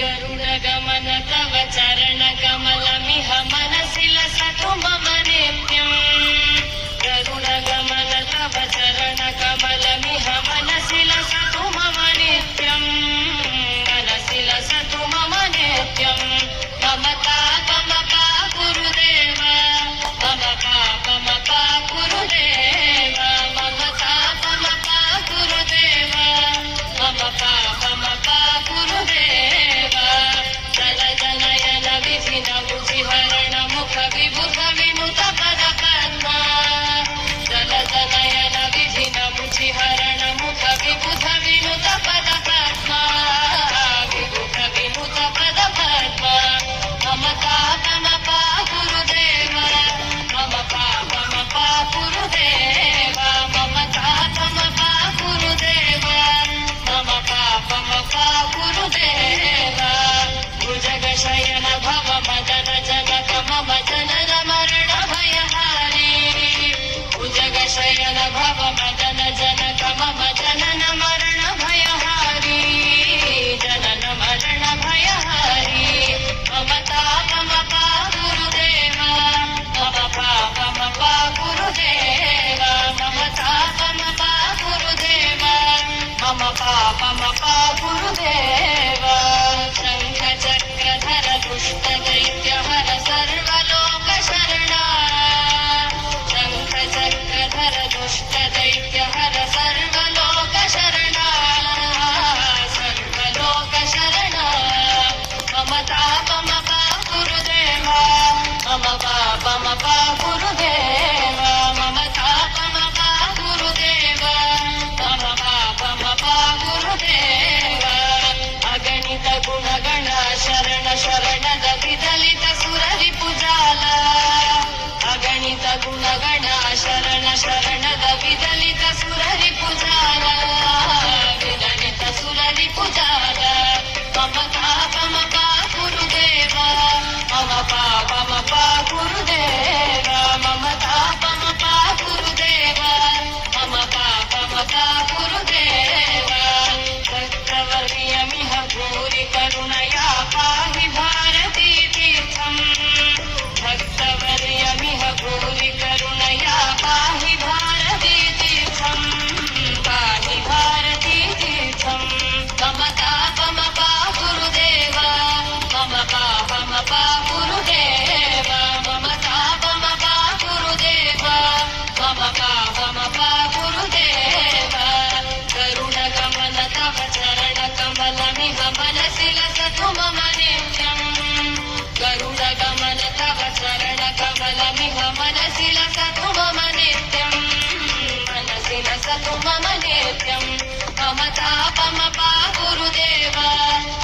गरुडगमन तव चरणकमलमिह मनसि लसतु मम नित्यम् गरुडगमन तव चरणकमलमिह मनसि लसतु मम नित्यम् मनसि लसतु मम नित्यम् मम पापमपा गुरुदेव मम पापमपा गुरुदेव मम पापमपा गुरुदेव मम पापमपा गुरुदेव जल जनयन विधिन बुधिहरण मुख विबुध विनुत पद पद्मा जल जनयन विधिन बुधिहरण मुख विबुध विनुत पद पद्मा विबुध विनुत पद पद्मा मम पापमपा गुरुदेव मम पापमपा गुरुदेव मम पापमपा गुरुदेव मम पापमपा गुरुदेव भुजगशयन भव मदन जनक मम जनन मरण भयहारी भुजगशयन भव मदन जनक मम जनन मरण भयहारी जनन मरण भयहारी मम तापमपा गुरुदेव मम पापमपा गुरुदेव मम तापमपा गुरुदेव मम पापमपा गुरुदेव शङ्ख चक्रधर दुष्ट दैत्यहर सर्वलोक शरणा शङ्ख चक्रधर दुष्ट दैत्यहर सर्वलोक शरणा सर्वलोक शरणा मम तापमपा गुरुदेव मम पापमपा गुरुदेव मम तापमपा गुरुदेव मम पापमपा गुरुदेव अगणित गुणगण शरण शरणद विदलित सुररि पुजाಲ अगणित गुणगण शरण शरणद विदलिತ ಸುರರಿ ಪುಜಾಲ ವಿದಲಿತ ಸುರರಿ ಪುಜಾಲ ಮಮ ಪಾಪಮಪಾ ಗುರುದೇವ ಮಮ ಪಾಪಮಪಾ ಗುರುದೇವ ಮಮ ಪಾಪಮಪಾ ಗುರುದೇವ ಮಮ ಪಾಪಮಪಾ ಗುರುದೇವ ಭಕ್ತವರ್ಯಮಿಹ ಭೂರಿ ಕರುಣಯಾ ಪಾಹಿ ಭಾರತೀ ತೀರ್ಥಂ ಭಕ್ತವರ್ಯಮಿಹ ಭೂರಿ ಕರುಣಯಾ ಪಾಹಿ ಭಾರತೀ ತೀರ್ಥಂ ಪಾಹಿ ಭಾರತೀ ತೀರ್ಥಂ ಮಮ ತಾಪಮಪಾ ಗುರುದೇವ ಮಮ ಪಾಪಮಪಾ ಗುರುದೇವ ಮಮ ತಾಪಮಪಾ ಗುರುದೇವ ಮಮ ಪಾಪಮಪಾ ಗುರುದೇವ ಕರುಣಗಮನ ತವ ಚರಣಕಮಲಮಿಹ मनसि लसतु मम नित्यम् गरुडगमन तव चरणकमलमिह मनसि लसतु मम नित्यम् मनसि लसतु मम नित्यम् मम तापमपा गुरुदेव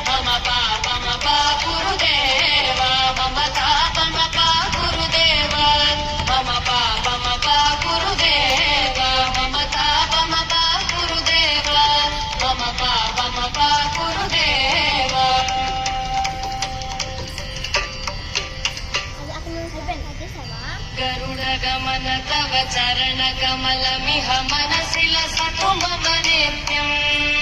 मम पापमपा गुरुदेव मम तापमपा गुरुदेव मम पापमपा गुरुदेव मम तापमपा गुरुदेव मम पापमपा गुरुदेव गरुडगमन तव चरणकमलमिह मनसि लसतु मम नित्यम्